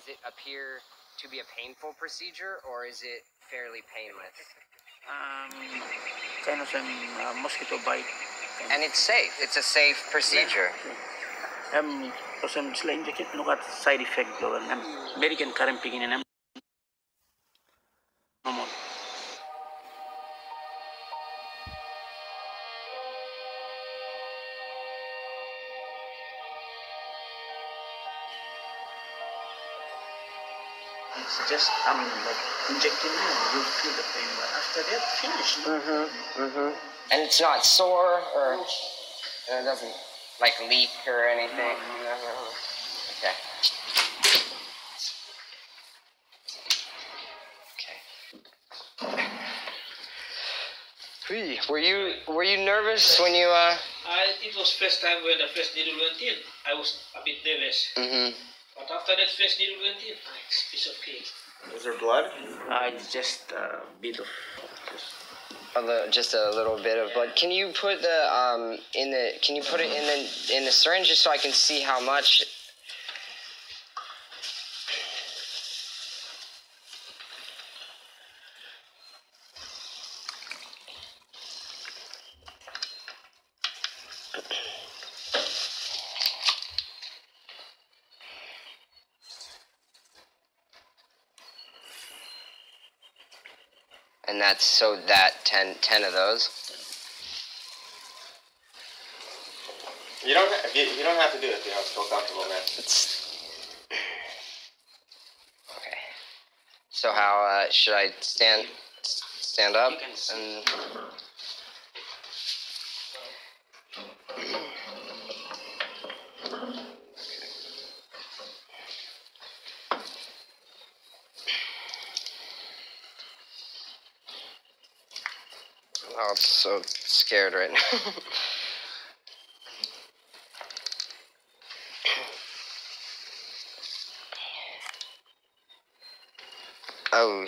does it appear to be a painful procedure, or is it fairly painless? Kind of some mosquito bite. And it's safe. It's a safe procedure. Some selain dikit nukat side effect doon. American current pigin na normal. It's just like injecting you feel the pain, but after that finished. And it's not sore, or it doesn't like leak or anything. No. Okay. Were you nervous when you It was first time when the first needle went in. I was a bit nervous. But after that first needle went in, it's a piece of cake. Is there blood? It's just a bit of just a little bit of blood. Can you put the Can you put it in the syringe just so I can see how much? And that's so that 10 of those. You don't have to do it if you don't feel comfortable, man. Okay. So how should I stand up and? Oh, I'm so scared right now. Oh.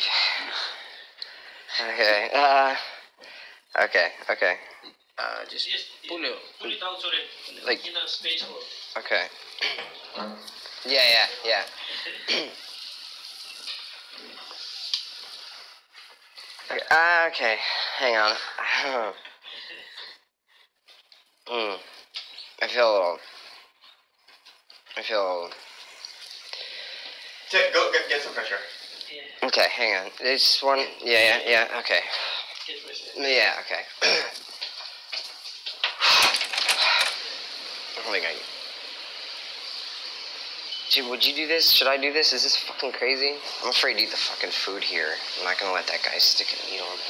Okay. Okay. just pull it out, sorry. Like, in a space hole. Okay. Yeah. Okay, hang on. I feel. Go get some pressure. Yeah. Okay, hang on. This one. Yeah. Okay. Yeah. Okay. Oh my god. Dude, would you do this? Should I do this? Is this fucking crazy? I'm afraid to eat the fucking food here. I'm not gonna let that guy stick a needle in me.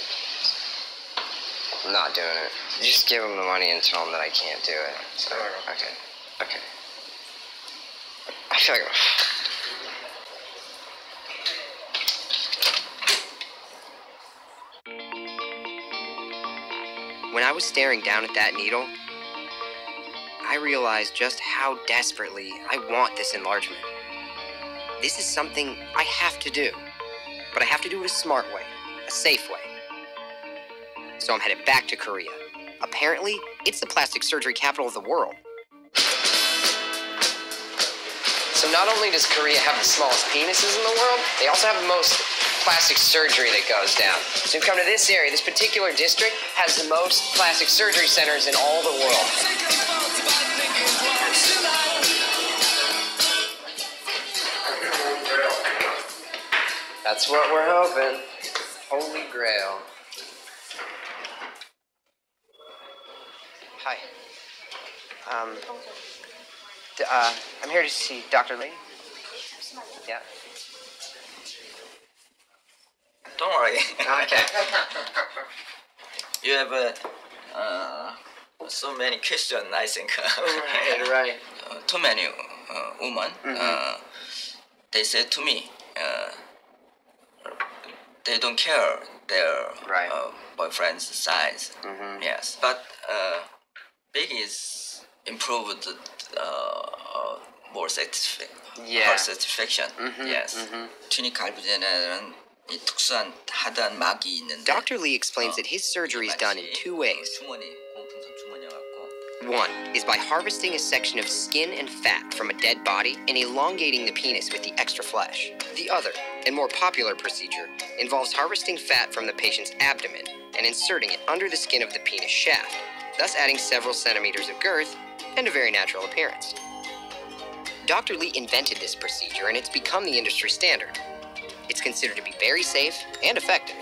I'm not doing it. Just give him the money and tell him that I can't do it. So, okay. I feel like When I was staring down at that needle, I realized just how desperately I want this enlargement. This is something I have to do, but I have to do it a smart way, a safe way. So I'm headed back to Korea. Apparently, it's the plastic surgery capital of the world. So not only does Korea have the smallest penises in the world, they also have the most plastic surgery that goes down. So you come to this area, this particular district has the most plastic surgery centers in all the world. That's what we're hoping. Holy Grail. Hi. I'm here to see Dr. Lee. Yeah. Don't worry. Okay. You have so many questions, I think. Right. Too many women. They said to me, they don't care their boyfriend's size. Yes, but big is improved more satisfaction. Yes. 튜닉 갈부제는 이 특수한 하단 막이 있는데. Dr. Lee explains that his surgery is done in two ways. 주머니, 고풍선 주머니가 갖고. One is by harvesting a section of skin and fat from a dead body and elongating the penis with the extra flesh. The other, and more popular procedure, involves harvesting fat from the patient's abdomen and inserting it under the skin of the penis shaft, thus adding several centimeters of girth and a very natural appearance. Dr. Lee invented this procedure and it's become the industry standard. It's considered to be very safe and effective.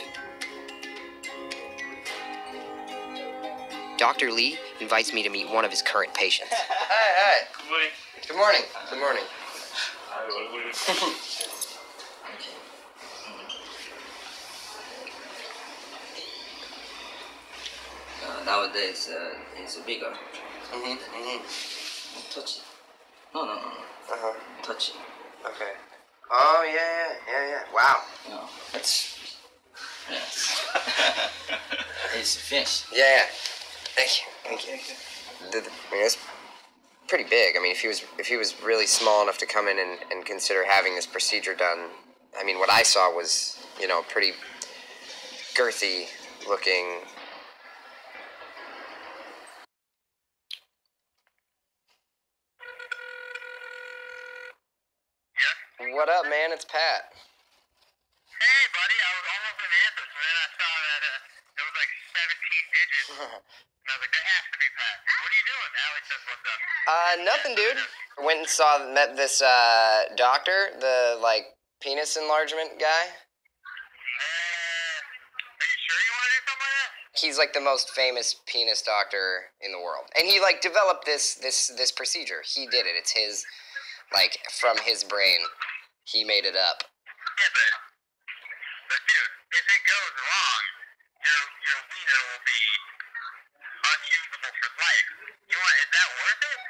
Dr. Lee invites me to meet one of his current patients. Hi. Good morning. Good morning. Nowadays, it's bigger. Touch. No. Touch. Okay. Oh, yeah. Wow. No, that's. Yes. It's finished. Yeah. Thank you. I mean, it's pretty big. I mean, if he was really small enough to come in and consider having this procedure done, I mean, what I saw was, pretty girthy looking. What up, man? It's Pat. Hey, buddy, I was almost in answer, so then I saw that it was like 17 digits. And I was like, that has to be Pat. What are you doing? Alex says, what's up? Nothing, dude. Went and met this doctor, the penis enlargement guy. Are you sure you want to do something like that? He's the most famous penis doctor in the world, and he developed this procedure. He did it. It's his from his brain. He made it up. Yeah, but dude, if it goes wrong, your wiener will be unusable for life. Is that worth it?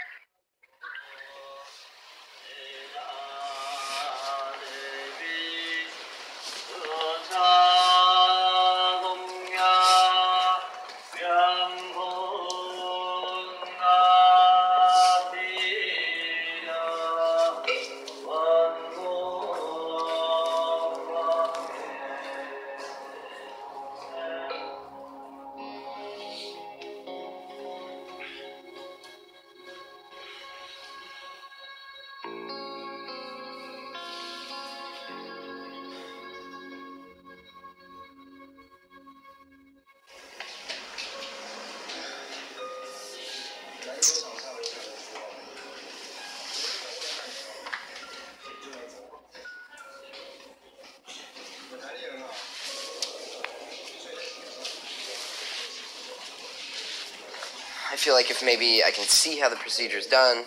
I feel like if maybe I can see how the procedure's done,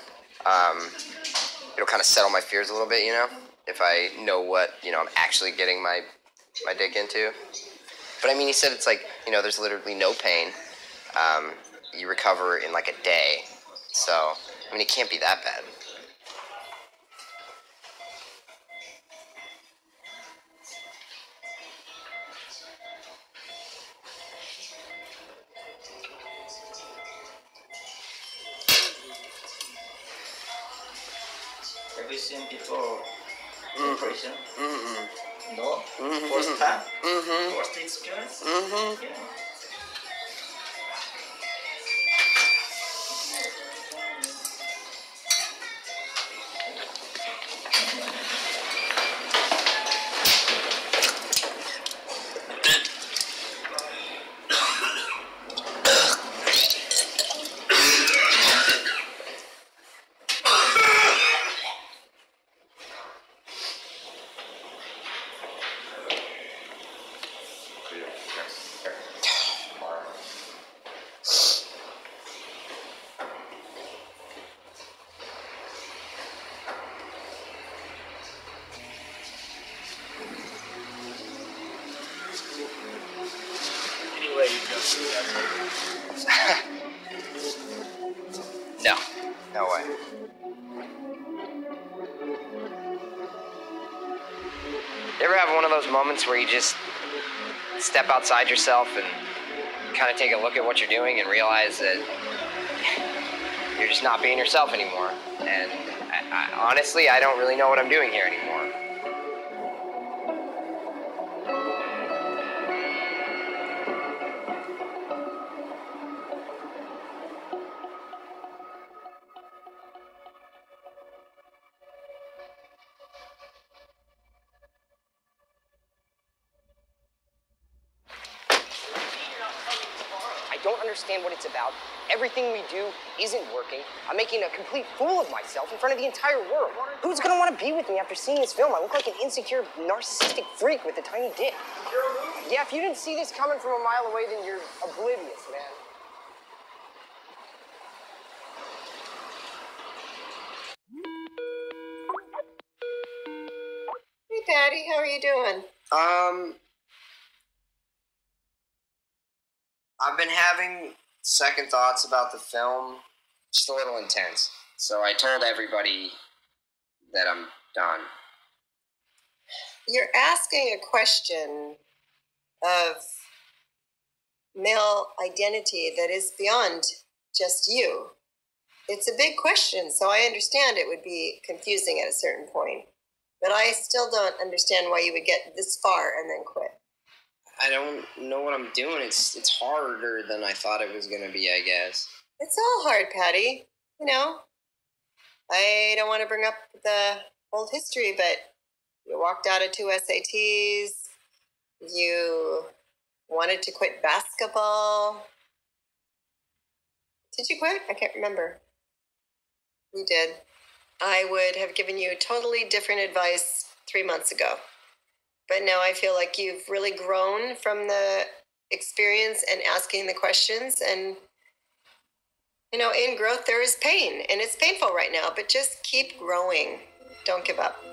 it'll kind of settle my fears a little bit, if I know what, I'm actually getting my dick into. But I mean, he said it's there's literally no pain. You recover in a day. So, I mean, it can't be that bad. Have you seen before operation? No? First time? First experience? Yeah. Anyway, you go through that. No way. You ever have one of those moments where you just step outside yourself and kind of take a look at what you're doing and realize that you're just not being yourself anymore? And honestly, I don't really know what I'm doing here anymore. don't understand what it's about. Everything we do isn't working. I'm making a complete fool of myself in front of the entire world. Who's gonna want to be with me after seeing this film? I look like an insecure, narcissistic freak with a tiny dick. Yeah, if you didn't see this coming from a mile away, then you're oblivious, man. Hey, Patty, how are you doing? I've been having second thoughts about the film, just a little intense. So I told everybody that I'm done. You're asking a question of male identity that is beyond just you. It's a big question, so I understand it would be confusing at a certain point. But I still don't understand why you would get this far and then quit. I don't know what I'm doing. It's harder than I thought it was going to be, I guess. It's all hard, Patty. You know, I don't want to bring up the old history, but you walked out of 2 SATs. You wanted to quit basketball. Did you quit? I can't remember. You did. I would have given you totally different advice 3 months ago. But now I feel like you've really grown from the experience and asking the questions. And, you know, in growth, there is pain. And it's painful right now. But just keep growing. Don't give up.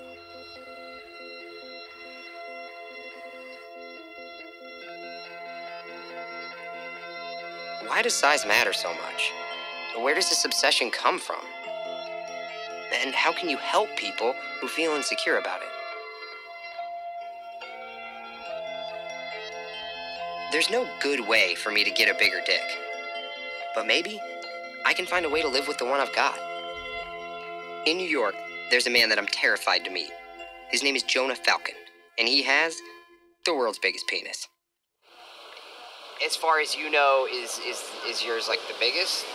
Why does size matter so much? Where does this obsession come from? And how can you help people who feel insecure about it? There's no good way for me to get a bigger dick. But maybe I can find a way to live with the one I've got. In New York, there's a man that I'm terrified to meet. His name is Jonah Falcon, and he has the world's biggest penis. As far as you know, is yours like the biggest?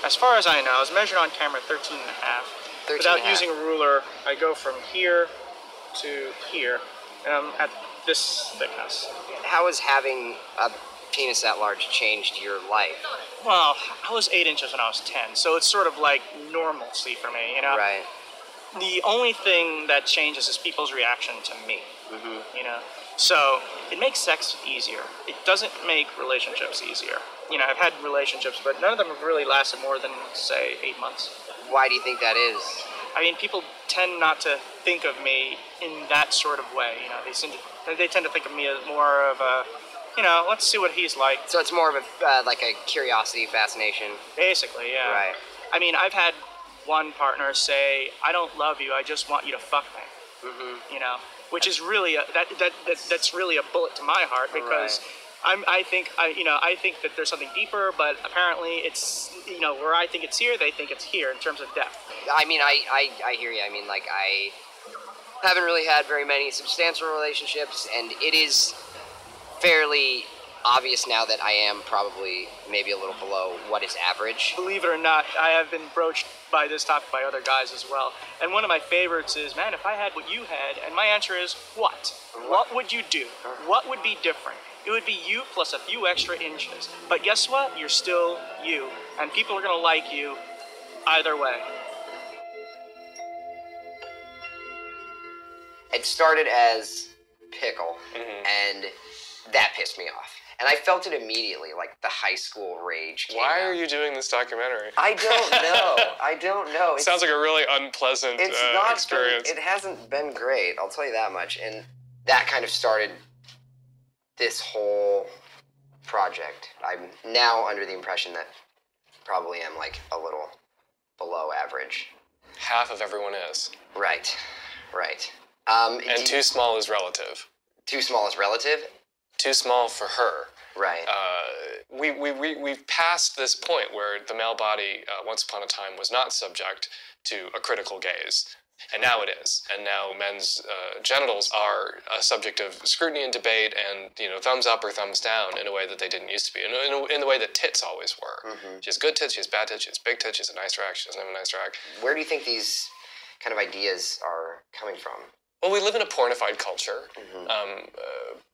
As far as I know, I was measured on camera 13 and a half. Without using a ruler, I go from here to here, and I'm at this thickness. How has having a penis that large changed your life? Well, I was 8 inches when I was 10, so it's sort of like normalcy for me, you know? Right. The only thing that changes is people's reaction to me, you know? So it makes sex easier. It doesn't make relationships easier. You know, I've had relationships, but none of them have really lasted more than, say, 8 months. Why do you think that is? I mean, people tend not to think of me in that sort of way. You know, they tend to think of me as more of a, you know, let's see what he's like. So it's more of a like a curiosity, fascination. Basically, yeah. Right. I mean, I've had one partner say, "I don't love you. I just want you to fuck me." You know, which is really that's really a bullet to my heart because. Right. I think that there's something deeper, but apparently it's, you know, where I think it's here, they think it's here in terms of depth. I mean, I hear you. I mean, like, I haven't really had very many substantial relationships, and it is fairly obvious now that I am probably maybe a little below what is average. Believe it or not, I have been broached by this topic by other guys as well. And one of my favorites is, man, if I had what you had, and my answer is, what? What would you do? What would be different? It would be you plus a few extra inches. But guess what? You're still you. And people are going to like you either way. It started as pickle, and that pissed me off. And I felt it immediately, like the high school rage came Why out. are you doing this documentary? I don't know. I don't know. It sounds like a really unpleasant experience. It hasn't been great, I'll tell you that much. And that kind of started this whole project. I'm now under the impression that probably am like a little below average. Half of everyone is. Right. And too small is relative. Too small is relative? Too small for her. Right. We've passed this point where the male body, once upon a time, was not subject to a critical gaze. And now it is. And now men's genitals are a subject of scrutiny and debate and, you know, thumbs up or thumbs down in a way that they didn't used to be, in the way that tits always were. She has good tits, she has bad tits, she has big tits, she has a nice rack, she doesn't have a nice rack. Where do you think these kind of ideas are coming from? Well, we live in a pornified culture.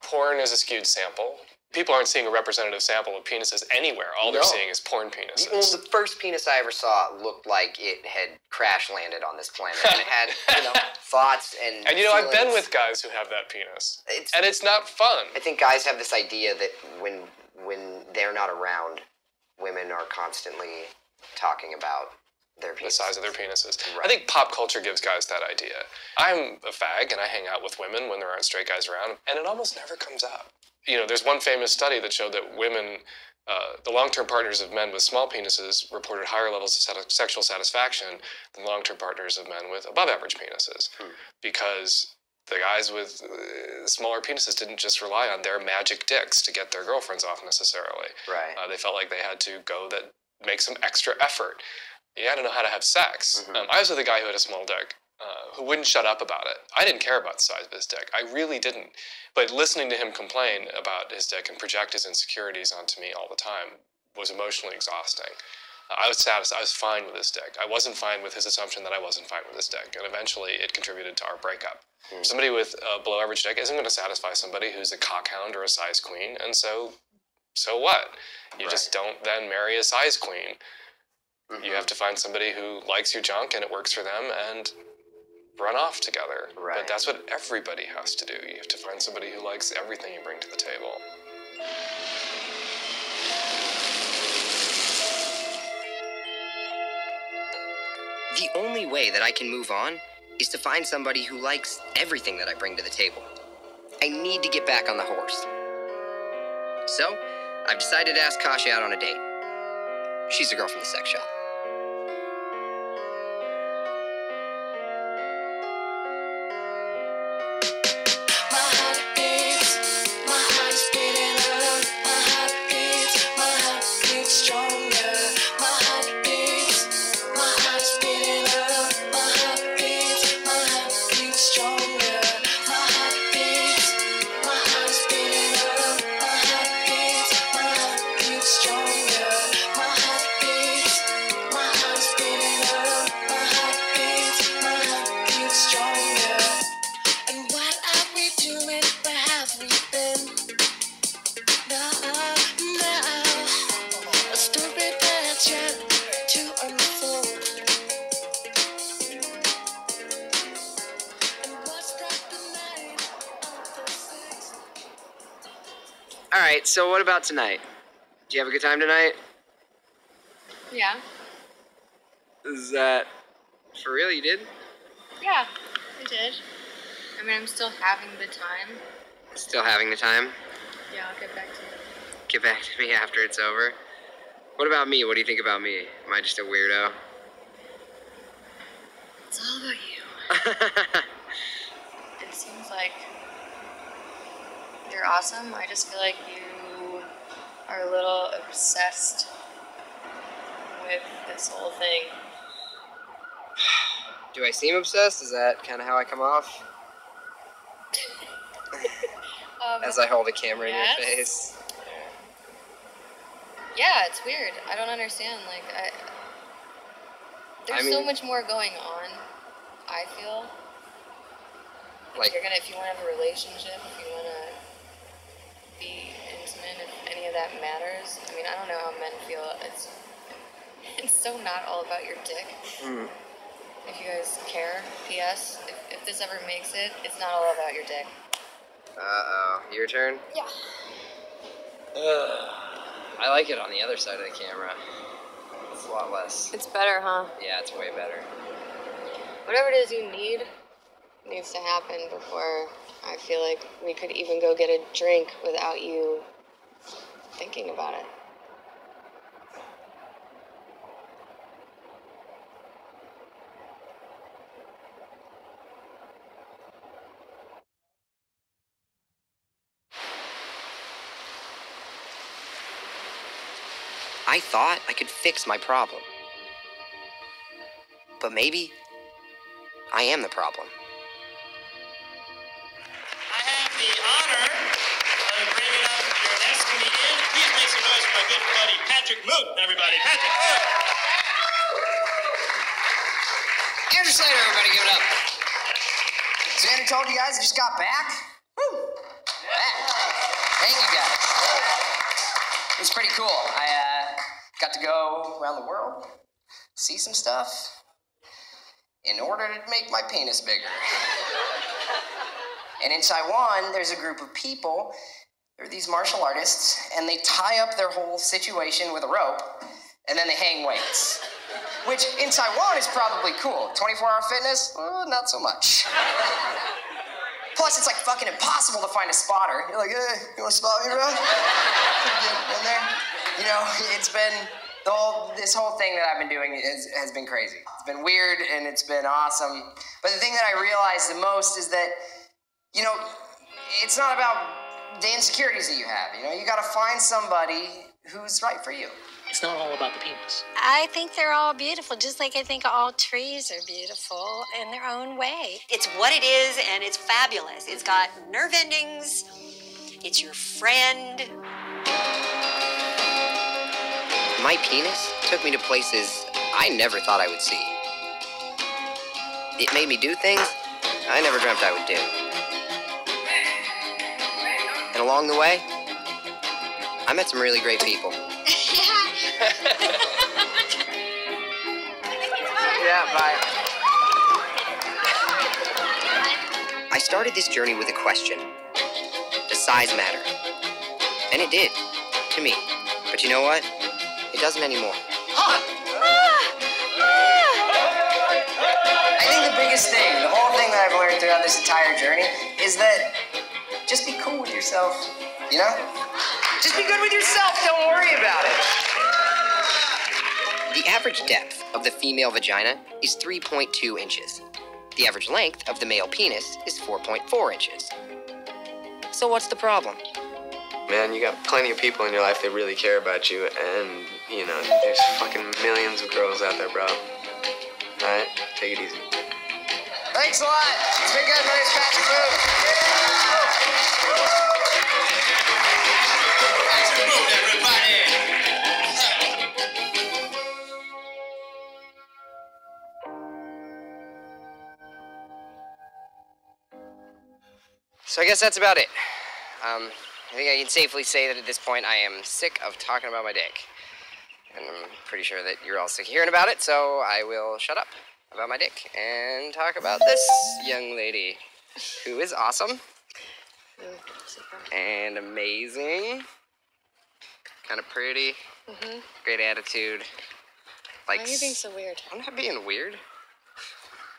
Porn is a skewed sample. people aren't seeing a representative sample of penises anywhere. All they're seeing is porn penises. Well, the first penis I ever saw looked like it had crash landed on this planet, and it had, thoughts and. And I've been with guys who have that penis, and it's not fun. I think guys have this idea that when they're not around, women are constantly talking about their penises. The size of their penises. Right. I think pop culture gives guys that idea. I'm a fag, and I hang out with women when there aren't straight guys around, and it almost never comes up. There's one famous study that showed that women, the long-term partners of men with small penises reported higher levels of sexual satisfaction than long-term partners of men with above-average penises. Because the guys with smaller penises didn't just rely on their magic dicks to get their girlfriends off necessarily. Right. They felt like they had to go make some extra effort. You had to know how to have sex. I was with a guy who had a small dick. Who wouldn't shut up about it. I didn't care about the size of his dick. I really didn't. But listening to him complain about his dick and project his insecurities onto me all the time was emotionally exhausting. I was satisfied. I was fine with his dick. I wasn't fine with his assumption that I wasn't fine with his dick. And eventually it contributed to our breakup. Somebody with a below average dick isn't going to satisfy somebody who's a cockhound or a size queen. And so what? You just don't then marry a size queen. You have to find somebody who likes your junk and it works for them and run off together. Right. But that's what everybody has to do. You have to find somebody who likes everything you bring to the table. The only way that I can move on is to find somebody who likes everything that I bring to the table. I need to get back on the horse. So, I've decided to ask Kasia out on a date. She's the girl from the sex shop. All right, so what about tonight? Do you have a good time tonight? Yeah. Is that for real? You did? Yeah, I did. I mean, I'm still having the time. Still having the time? Yeah, I'll get back to you. Get back to me after it's over. What about me? What do you think about me? Am I just a weirdo? It's all about you. It seems like you're awesome. I just feel like you are a little obsessed with this whole thing. Do I seem obsessed? Is that kind of how I come off? As I hold a camera in your face? Yeah, it's weird. I don't understand. There's so much more going on, I feel. If you want to have a relationship, if you want to be intimate, if any of that matters. I mean, I don't know how men feel. It's so not all about your dick. If you guys care, P.S., if this ever makes it, it's not all about your dick. Uh-oh. Your turn? Yeah. I like it on the other side of the camera. It's a lot less. It's better, huh? Yeah, it's way better. Whatever it is you need needs to happen before I feel like we could even go get a drink without you thinking about it. I thought I could fix my problem. But maybe I am the problem. I have the honor of bringing up your next comedian. Please make some noise for my good buddy, Patrick Moot, everybody. Patrick Moot. Andrew Slater, everybody, give it up. So Andrew told you guys I just got back? Woo! Yeah. Thank you, guys. It was pretty cool. I got to go around the world, see some stuff, in order to make my penis bigger. And in Taiwan, there's a group of people, they're these martial artists, and they tie up their whole situation with a rope, and then they hang weights. Which, in Taiwan, is probably cool. 24-hour fitness? Not so much. Plus, it's like fucking impossible to find a spotter. You're like, you wanna spot me, bro? Get in there? You know, it's been, this whole thing that I've been doing has been crazy. It's been weird and it's been awesome. But the thing that I realized the most is that, you know, it's not about the insecurities that you have. You know, you gotta find somebody who's right for you. It's not all about the penis. I think they're all beautiful, just like I think all trees are beautiful in their own way. It's what it is, and it's fabulous. It's got nerve endings. It's your friend. My penis took me to places I never thought I would see. It made me do things I never dreamt I would do. And along the way, I met some really great people. Yeah, bye. I started this journey with a question. Does size matter? And it did, to me. But you know what? It doesn't anymore. I think the biggest thing, the whole thing that I've learned throughout this entire journey is that just be cool with yourself, you know? Just be good with yourself, don't worry about it. The average depth of the female vagina is 3.2 inches. The average length of the male penis is 4.4 inches. So what's the problem? Man, you got plenty of people in your life that really care about you, and, you know, there's fucking millions of girls out there, bro. Alright? Take it easy. Thanks a lot. It's been good. My name's Patrick Moot. Patrick Moot, everybody. So I guess that's about it. I think I can safely say that at this point I am sick of talking about my dick. And I'm pretty sure that you're all sick of hearing about it, so I will shut up about my dick and talk about this young lady who is awesome and amazing, kind of pretty, great attitude. Like, Why are you being so weird? I'm not being weird.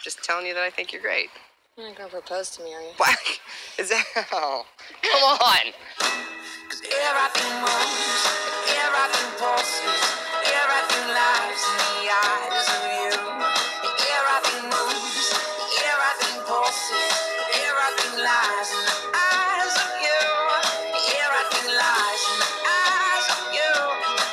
Just telling you that I think you're great. You're not gonna propose to me, are you? What? Is that? Oh, come on. Everything moves, everything pulses, everything lies in the eyes of you. Everything moves, everything pulses, everything lies in the eyes of you. Everything lies in the eyes of you,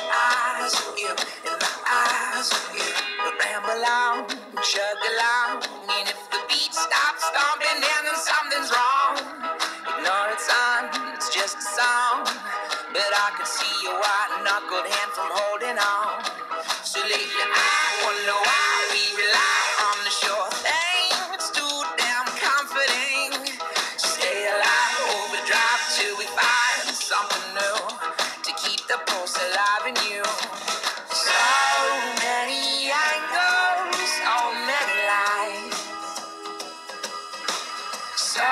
eyes of you, in the eyes of you. Ramble on, chug along, and if the beat stops stomping, then something's wrong. Ignore it's on, it's just a song. But I can see your white-knuckled hand from holding on. So lately I wonder why we rely on the sure thing. It's too damn comforting. Stay alive, overdrive till we find something new to keep the pulse alive in you. So many angles, so many lights, so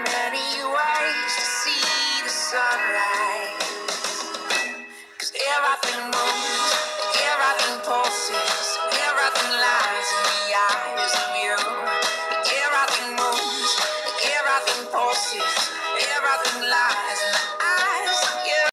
many ways to see the sunrise. Everything moves, everything pulses, everything lies in the eyes of you. Everything moves, everything pulses, everything lies in the